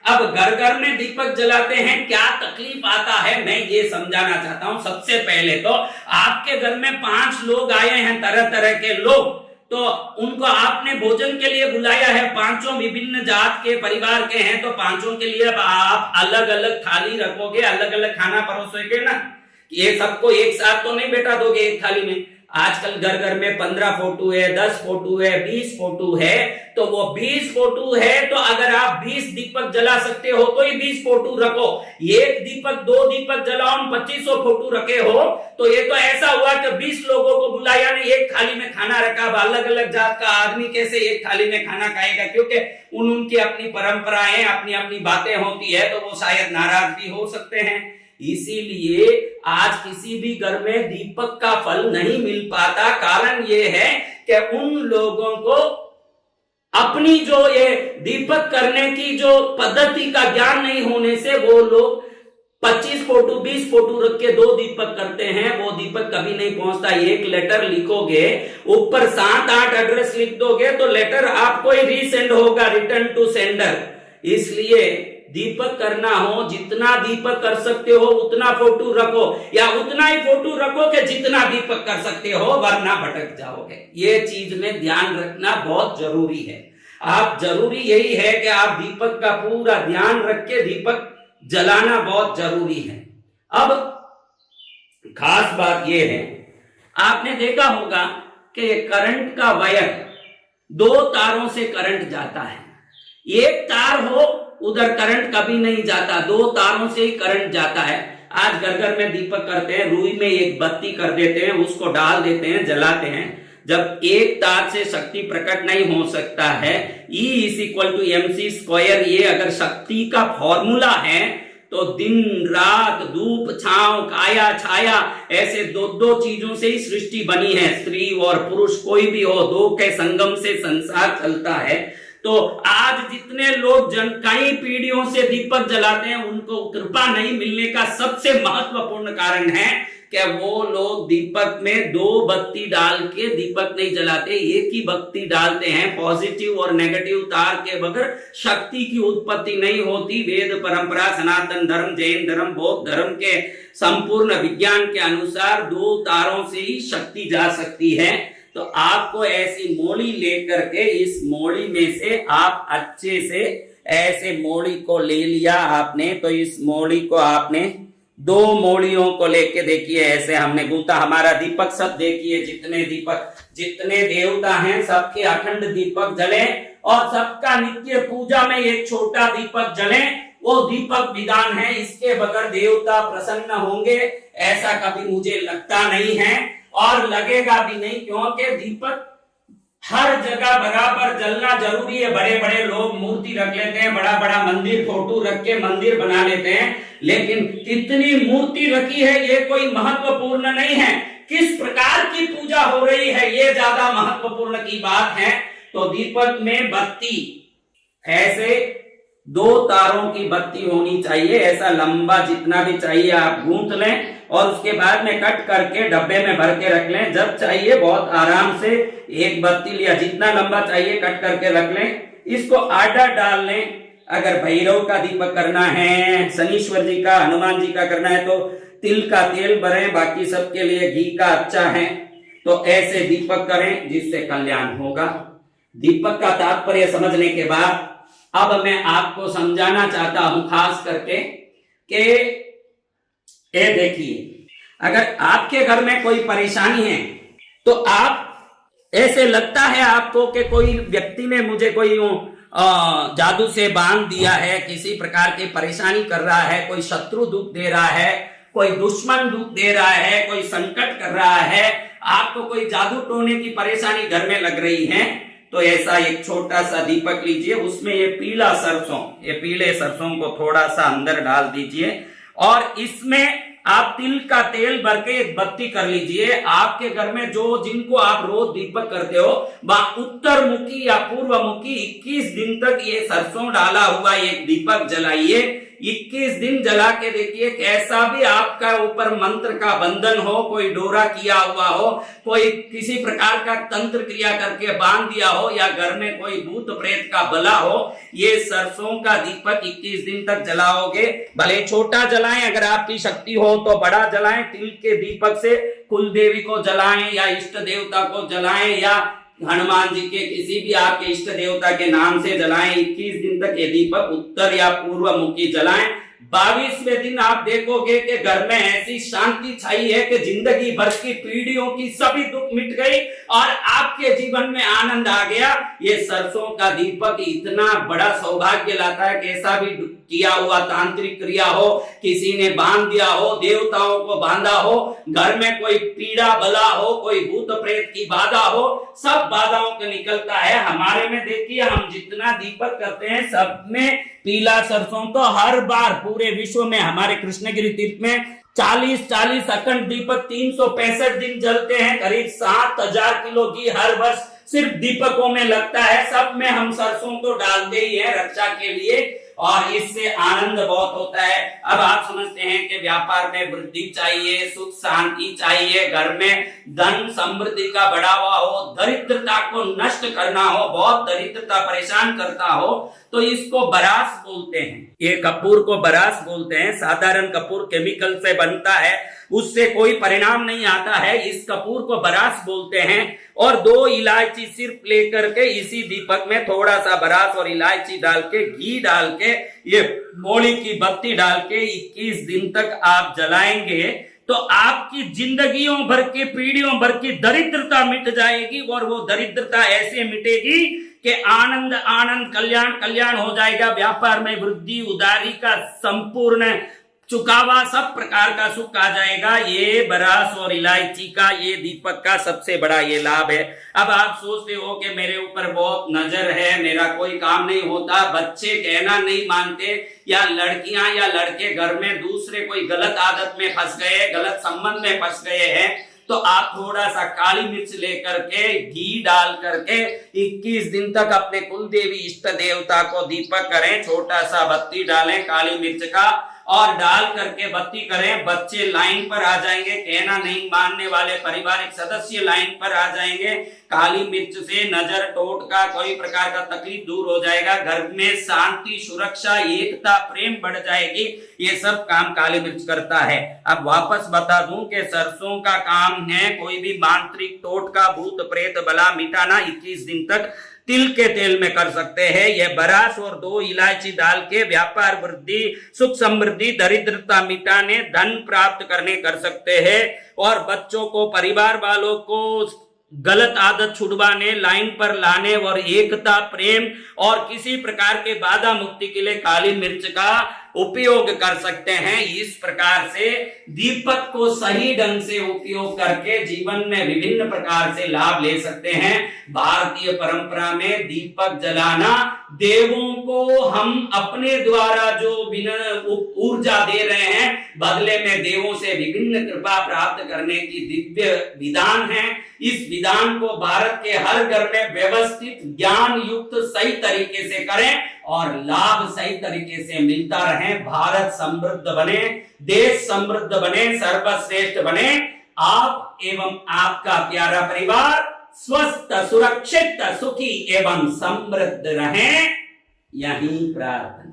अब घर घर में दीपक जलाते हैं, क्या तकलीफ आता है, मैं ये समझाना चाहता हूं। सबसे पहले तो आपके घर में 5 लोग आए हैं, तरह तरह के लोग, तो उनको आपने भोजन के लिए बुलाया है, 5 विभिन्न जात के परिवार के हैं, तो 5 के लिए आप अलग अलग थाली रखोगे, अलग अलग खाना परोसोगे ना। ये सबको एक साथ तो नहीं बैठा दोगे एक थाली में। आजकल घर घर में 15 फोटो है, 10 फोटो है, 20 फोटो है, तो वो 20 फोटो है, तो अगर आप 20 दीपक जला सकते हो तो ही 20 फोटो रखो। एक दीपक 2 दीपक जलाओ, 2500 फोटो रखे हो, तो ये तो ऐसा हुआ कि 20 लोगों को बुलाया नहीं, एक थाली में खाना रखा। अलग अलग जात का आदमी कैसे एक थाली में खाना खाएगा, क्योंकि उनकी अपनी परंपराएं, अपनी अपनी बातें होती है, तो वो शायद नाराज भी हो सकते हैं। इसीलिए आज किसी भी घर में दीपक का फल नहीं मिल पाता। कारण ये है कि उन लोगों को अपनी जो ये दीपक करने की जो पद्धति का ज्ञान नहीं होने से वो लोग 25 फोटो 20 फोटो रख के 2 दीपक करते हैं, वो दीपक कभी नहीं पहुंचता। एक लेटर लिखोगे, ऊपर 7-8 एड्रेस लिख दोगे, तो लेटर आपको ही रीसेंड होगा, रिटर्न टू सेंडर। इसलिए दीपक करना हो, जितना दीपक कर सकते हो उतना फोटो रखो, या उतना ही फोटो रखो कि जितना दीपक कर सकते हो, वरना भटक जाओगे। ये चीज में ध्यान रखना बहुत जरूरी है। आप जरूरी यही है कि आप दीपक का पूरा ध्यान रख के दीपक जलाना बहुत जरूरी है। अब खास बात यह है, आपने देखा होगा कि करंट का वायर 2 तारों से करंट जाता है। एक तार हो उधर करंट कभी नहीं जाता, 2 तारों से ही करंट जाता है। आज घर घर में दीपक करते हैं, रुई में एक बत्ती कर देते हैं, उसको डाल देते हैं, जलाते हैं। जब एक तार से शक्ति प्रकट नहीं हो सकता है, E=mc², ये अगर शक्ति का फॉर्मूला है, तो दिन रात, धूप छांव, काया छाया, ऐसे 2 चीजों से ही सृष्टि बनी है। स्त्री और पुरुष कोई भी हो, 2 के संगम से संसार चलता है। तो आज जितने लोग कई पीढ़ियों से दीपक जलाते हैं, उनको कृपा नहीं मिलने का सबसे महत्वपूर्ण कारण है कि वो लोग दीपक में 2 बत्ती डाल के दीपक नहीं जलाते, एक ही बत्ती डालते हैं। पॉजिटिव और नेगेटिव तार के बगैर शक्ति की उत्पत्ति नहीं होती। वेद परंपरा, सनातन धर्म, जैन धर्म, बौद्ध धर्म के संपूर्ण विज्ञान के अनुसार 2 तारों से ही शक्ति जा सकती है। तो आपको ऐसी मोड़ी लेकर के, इस मोड़ी में से आप अच्छे से ऐसे मोड़ी को ले लिया आपने, तो इस मोड़ी को आपने 2 मोड़ियों को लेके देखिए, ऐसे हमने गूंथा। हमारा दीपक सब देखिए, जितने दीपक, जितने देवता हैं, सबके अखंड दीपक जले, और सबका नित्य पूजा में एक छोटा दीपक जले। वो दीपक विधान है, इसके बगैर देवता प्रसन्न होंगे ऐसा कभी मुझे लगता नहीं है, और लगेगा भी नहीं, क्योंकि दीपक हर जगह बराबर जलना जरूरी है। बड़े बड़े लोग मूर्ति रख लेते हैं, बड़ा बड़ा मंदिर, फोटो रख के मंदिर बना लेते हैं, लेकिन कितनी मूर्ति रखी है ये कोई महत्वपूर्ण नहीं है, किस प्रकार की पूजा हो रही है ये ज्यादा महत्वपूर्ण की बात है। तो दीपक में बत्ती ऐसे 2 तारों की बत्ती होनी चाहिए, ऐसा लंबा जितना भी चाहिए आप गूंथ लें, और उसके बाद में कट करके डब्बे में भर के रख लें। जब चाहिए बहुत आराम से एक बत्ती लिया, जितना लंबा चाहिए कट करके रख लें, इसको आडा डाल लें। अगर भैरव का दीपक करना है, शनीश्वर जी का, हनुमान जी का करना है, तो तिल का तेल भरें, बाकी सबके लिए घी का अच्छा है। तो ऐसे दीपक करें जिससे कल्याण होगा। दीपक का तात्पर्य समझने के बाद अब मैं आपको समझाना चाहता हूं खास करके कि ये देखिए, अगर आपके घर में कोई परेशानी है, तो आप ऐसे लगता है आपको कि कोई व्यक्ति ने मुझे कोई जादू से बांध दिया है, किसी प्रकार की परेशानी कर रहा है, कोई शत्रु दुख दे रहा है, कोई दुश्मन दुख दे रहा है, कोई संकट कर रहा है, आपको कोई जादू टोने की परेशानी घर में लग रही है, तो ऐसा एक छोटा सा दीपक लीजिए, उसमें ये पीला सरसों, ये पीले सरसों को थोड़ा सा अंदर डाल दीजिए, और इसमें आप तिल का तेल भर के एक बत्ती कर लीजिए। आपके घर में जो जिनको आप रोज दीपक करते हो, वह उत्तर मुखी या पूर्व मुखी 21 दिन तक ये सरसों डाला हुआ एक दीपक जलाइए। 21 दिन जला के देखिए, कैसा भी आपका ऊपर मंत्र का बंधन हो, कोई डोरा किया हुआ हो, कोई किसी प्रकार का तंत्र क्रिया करके बांध दिया हो, या घर में कोई भूत प्रेत का बला हो, ये सरसों का दीपक 21 दिन तक जलाओगे। भले छोटा जलाएं, अगर आपकी शक्ति हो तो बड़ा जलाएं। तिल के दीपक से कुल देवी को जलाएं, या इष्ट देवता को जलाएं, या हनुमान जी के किसी भी आपके इष्ट देवता के नाम से जलाएं। 21 दिन तक ये दीपक उत्तर या पूर्व मुखी जलाएं। 22वें दिन आप देखोगे कि घर में ऐसी शांति छाई है कि जिंदगी भर की पीढ़ियों की सभी दुख मिट गई और आपके जीवन में आनंद आ गया। ये सरसों का दीपक इतना बड़ा सौभाग्य लाता है। कैसा भी किया हुआ तांत्रिक क्रिया हो, किसी ने बांध दिया हो, देवताओं को बांधा हो, घर में कोई पीड़ा बला हो, कोई भूत प्रेत की बाधा हो, सब बाधाओं को निकलता है। हमारे में देखिए, हम जितना दीपक करते हैं सब में पीला सरसों तो हर बार पूरे विश्व में हमारे कृष्णगिरी तीर्थ में 40 अखंड दीपक 365 दिन जलते हैं। करीब 7000 किलो घी हर वर्ष सिर्फ दीपकों में लगता है। सब में हम सरसों तो डालते ही है रक्षा के लिए, और इससे आनंद बहुत होता है। अब आप समझते हैं कि व्यापार में वृद्धि चाहिए, सुख शांति चाहिए, घर में धन समृद्धि का बढ़ावा हो, दरिद्रता को नष्ट करना हो, बहुत दरिद्रता परेशान करता हो, तो इसको बरास बोलते हैं। ये कपूर को बरास बोलते हैं। साधारण कपूर केमिकल से बनता है, उससे कोई परिणाम नहीं आता है। इस कपूर को बरास बोलते हैं। और 2 इलायची सिर्फ लेकर के इसी दीपक में थोड़ा सा बरास और इलायची डाल के, घी डाल के, ये मोली की बत्ती डाल के 21 दिन तक आप जलाएंगे तो आपकी जिंदगियों भर की पीढ़ियों भर की दरिद्रता मिट जाएगी। और वो दरिद्रता ऐसे मिटेगी कि आनंद आनंद, कल्याण कल्याण हो जाएगा। व्यापार में वृद्धि, उदारी का संपूर्ण चुकावा, सब प्रकार का सुख आ जाएगा। ये बरास और इलायची का, ये दीपक का सबसे बड़ा ये लाभ है। अब आप सोचते हो कि मेरे ऊपर बहुत नजर है, मेरा कोई काम नहीं होता, बच्चे कहना नहीं मानते, या लड़कियां या लड़के घर में दूसरे कोई गलत आदत में फंस गए, गलत संबंध में फंस गए हैं, तो आप थोड़ा सा काली मिर्च लेकर के, घी डाल करके 21 दिन तक अपने कुल देवी इष्ट देवता को दीपक करें। छोटा सा बत्ती डालें काली मिर्च का, और डाल करके बत्ती करें। बच्चे लाइन पर आ जाएंगे, कहना नहीं मानने वाले पारिवारिक सदस्य लाइन पर आ जाएंगे। काली मिर्च से नजर, टोटका, कोई प्रकार का तकलीफ दूर हो जाएगा। घर में शांति, सुरक्षा, एकता, प्रेम बढ़ जाएगी। ये सब काम काली मिर्च करता है। अब वापस बता दूं कि सरसों का काम है कोई भी मांत्रिक, टोटका, भूत प्रेत बला मिटाना। 21 दिन तक तिल के तेल में कर सकते हैं। यह बरास और 2 इलायची डाल के व्यापार वृद्धि, सुख समृद्धि, दरिद्रता मिटाने, धन प्राप्त करने कर सकते हैं। और बच्चों को, परिवार वालों को गलत आदत छुड़वाने, लाइन पर लाने और एकता, प्रेम और किसी प्रकार के बाधा मुक्ति के लिए काली मिर्च का उपयोग कर सकते हैं। इस प्रकार से दीपक को सही ढंग से उपयोग करके जीवन में विभिन्न प्रकार से लाभ ले सकते हैं। भारतीय परंपरा में दीपक जलाना, देवों को हम अपने द्वारा जो ऊर्जा दे रहे हैं, बदले में देवों से विभिन्न कृपा प्राप्त करने की दिव्य विधान है। इस विधान को भारत के हर घर में व्यवस्थित, ज्ञान युक्त, सही तरीके से करें और लाभ सही तरीके से मिलता रहे। भारत समृद्ध बने, देश समृद्ध बने, सर्वश्रेष्ठ बने। आप एवं आपका प्यारा परिवार स्वस्थ, सुरक्षित, सुखी एवं समृद्ध रहें, यही प्रार्थना।